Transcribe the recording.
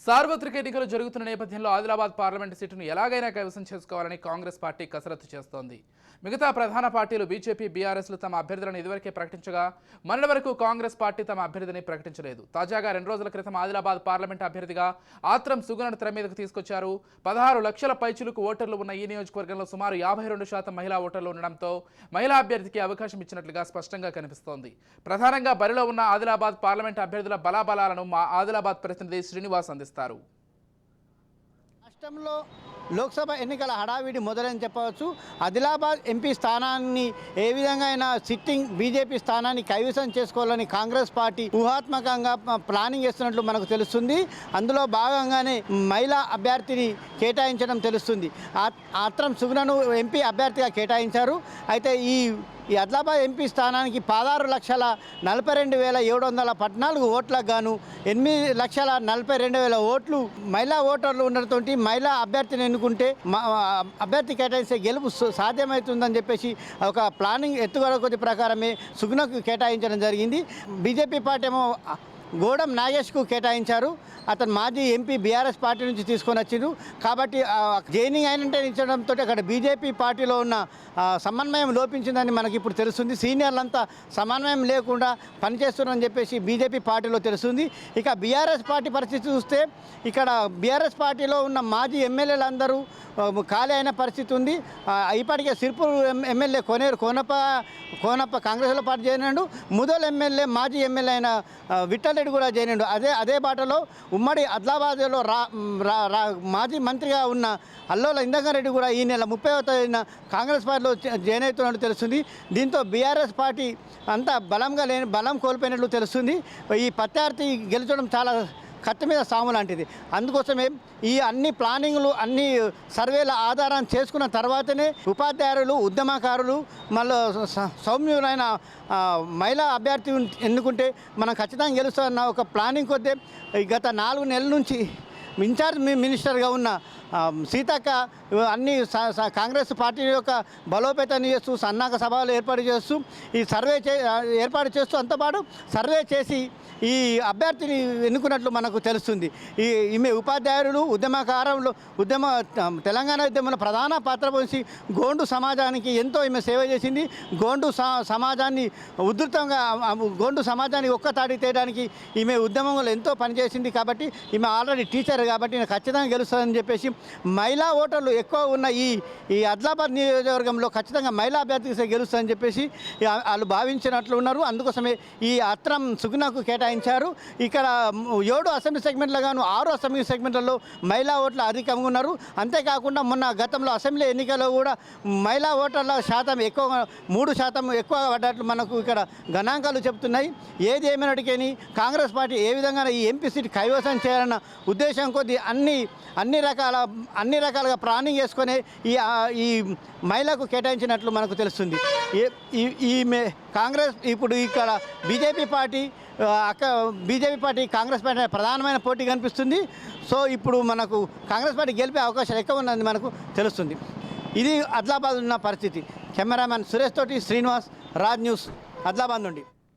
సార్వత్రిక ఎన్నికలు జరుగుతున్న నేపథ్యంలో ఆదిలాబాద్ పార్లమెంటు సీటును ఎలాగైనా కైవసం చేసుకోవాలని కాంగ్రెస్ పార్టీ కసరత్తు చేస్తోంది. మిగతా ప్రధాన పార్టీలు బీజేపీ, బీఆర్ఎస్లు తమ అభ్యర్థులను ఇదివరకే ప్రకటించగా మొన్నటి వరకు కాంగ్రెస్ పార్టీ తమ అభ్యర్థిని ప్రకటించలేదు. తాజాగా 2 రోజుల క్రితం ఆదిలాబాద్ పార్లమెంటు అభ్యర్థిగా ఆత్రం సుగుణను తెర మీదకు తీసుకొచ్చారు. 16 లక్షల పైచిలుకు ఓటర్లు ఉన్న ఈ నియోజకవర్గంలో సుమారు 52% మహిళా ఓటర్లు ఉండడంతో మహిళా అభ్యర్థికి అవకాశం ఇచ్చినట్లుగా స్పష్టంగా కనిపిస్తోంది. ప్రధానంగా బరిలో ఉన్న ఆదిలాబాద్ పార్లమెంటు అభ్యర్థుల బలాబలాలను మా ఆదిలాబాద్ ప్రతినిధి శ్రీనివాస్ అందిస్తారు. రాష్ట్రంలో లోక్సభ ఎన్నికల హడావిడి మొదలని చెప్పవచ్చు. ఆదిలాబాద్ ఎంపీ స్థానాన్ని ఏ విధంగా అయినా సిట్టింగ్ బీజేపీ స్థానాన్ని కైవసం చేసుకోవాలని కాంగ్రెస్ పార్టీ ఊహాత్మకంగా ప్లానింగ్ చేస్తున్నట్లు మనకు తెలుస్తుంది. అందులో భాగంగానే మహిళా అభ్యర్థిని కేటాయించడం తెలుస్తుంది. ఆత్రం సుగుణను ఎంపీ అభ్యర్థిగా కేటాయించారు. అయితే ఈ ఆదిలాబాద్ ఎంపీ స్థానానికి 16,42,714 ఓట్లకు గాను 8,42,000 ఓట్లు మహిళా ఓటర్లు ఉండడంతో మహిళా అభ్యర్థిని ఎన్నుకుంటే అభ్యర్థి కేటాయిస్తే గెలుపు సాధ్యమవుతుందని చెప్పేసి ఒక ప్లానింగ్ ఎత్తుగడ కొద్ది ప్రకారమే సుగుణకు కేటాయించడం జరిగింది. బీజేపీ పార్టీ ఏమో గోడం నాగేష్కు కేటాయించారు. అతను మాజీ ఎంపీ బీఆర్ఎస్ పార్టీ నుంచి తీసుకొని వచ్చిండు. కాబట్టి జైనింగ్ అయినంటే ఇచ్చడంతో అక్కడ బీజేపీ పార్టీలో ఉన్న సమన్వయం లోపించిందని మనకి ఇప్పుడు తెలుస్తుంది. సీనియర్లంతా సమన్వయం లేకుండా పనిచేస్తున్నారని చెప్పేసి బీజేపీ పార్టీలో తెలుస్తుంది. ఇక బీఆర్ఎస్ పార్టీ పరిస్థితి చూస్తే ఇక్కడ బీఆర్ఎస్ పార్టీలో ఉన్న మాజీ ఎమ్మెల్యేలందరూ ఖాళీ అయిన పరిస్థితి ఉంది. ఇప్పటికే సిర్పూర్ ఎమ్మెల్యే కోనప్ప కాంగ్రెస్లో పార్టీ చేరినాడు. ముదల్ ఎమ్మెల్యే మాజీ ఎమ్మెల్యే అయిన విఠల్ రెడ్డి కూడా చేరినాడు. అదే బాటలో ఉమ్మడి ఆదిలాబాద్లో మాజీ మంత్రిగా ఉన్న అల్లోల ఇందకర్ రెడ్డి కూడా ఈ నెల 30వ తేదీన కాంగ్రెస్ పార్టీలో జాయిన్ అవుతున్నట్టు తెలుస్తుంది. దీంతో బీఆర్ఎస్ పార్టీ అంతా బలం కోల్పోయినట్లు తెలుస్తుంది. ఈ ప్రత్యర్థి గెలిచడం చాలా కత్తి మీద సాము లాంటిది. అందుకోసమే ఈ అన్ని ప్లానింగ్లు అన్ని సర్వేల ఆధారం చేసుకున్న తర్వాతనే ఉపాధ్యాయులు, ఉద్యమకారులు, మళ్ళీ సౌమ్యులైన మహిళా అభ్యర్థి ఎన్నుకుంటే మనం ఖచ్చితంగా గెలుస్తామన్న ఒక ప్లానింగ్ కొద్దే గత 4 నెలల నుంచి ఇన్ఛార్జ్ మినిస్టర్గా ఉన్న సీతక్క అన్ని కాంగ్రెస్ పార్టీ యొక్క బలోపేతాన్ని చేస్తూ సన్నాహక సభలు ఏర్పాటు చేస్తూ ఈ ఏర్పాటు చేస్తూ అంతపాటు సర్వే చేసి ఈ అభ్యర్థిని ఎన్నుకున్నట్లు మనకు తెలుస్తుంది. ఈమె ఉపాధ్యాయులు తెలంగాణ ఉద్యమంలో ప్రధాన పాత్ర పోసి గోండు సమాజానికి ఎంతో ఈమె సేవ చేసింది. గోండు సమాజాన్ని ఉధృతంగా గోండు సమాజాన్ని ఒక్కతాడి తేయడానికి ఈమె ఉద్యమంలో ఎంతో పనిచేసింది. కాబట్టి ఈమె ఆల్రెడీ టీచర్ కాబట్టి ఖచ్చితంగా గెలుస్తుందని చెప్పేసి మహిళా ఓటర్లు ఎక్కువ ఉన్న ఈ ఆదిలాబాద్ నియోజకవర్గంలో ఖచ్చితంగా మహిళా అభ్యర్థికి గెలుస్తుందని చెప్పేసి వాళ్ళు భావించినట్లు ఉన్నారు. అందుకోసమే ఈ ఆత్రం సుగుణకు కేటాయించారు. ఇక్కడ 7 అసెంబ్లీ సెగ్మెంట్లో గాను 6 అసెంబ్లీ సెగ్మెంట్లలో మహిళా ఓట్లు అధికంగా ఉన్నారు. అంతేకాకుండా మొన్న గతంలో అసెంబ్లీ ఎన్నికల్లో కూడా మహిళా ఓటర్ల శాతం ఎక్కువ 3% ఎక్కువ పడ్డట్లు మనకు ఇక్కడ గణాంకాలు చెబుతున్నాయి. ఏది ఏమైనటికీ కాంగ్రెస్ పార్టీ ఏ విధంగా ఈ ఎంపీ సీట్ కైవసం చేయాలన్న ఉద్దేశం కొద్దీ అన్ని రకాలుగా ప్లానింగ్ చేసుకొని ఈ మహిళకు కేటాయించినట్లు మనకు తెలుస్తుంది. ఈమె కాంగ్రెస్ ఇప్పుడు ఇక్కడ బీజేపీ పార్టీ కాంగ్రెస్ పార్టీ ప్రధానమైన పోటీ కనిపిస్తుంది. సో ఇప్పుడు మనకు కాంగ్రెస్ పార్టీ గెలిపే అవకాశాలు ఎక్కువ ఉన్నది మనకు తెలుస్తుంది. ఇది ఆదిలాబాద్ ఉన్న పరిస్థితి. కెమెరామ్యాన్ సురేష్ తోటి శ్రీనివాస్, రాజ్ న్యూస్, ఆదిలాబాద్ నుండి.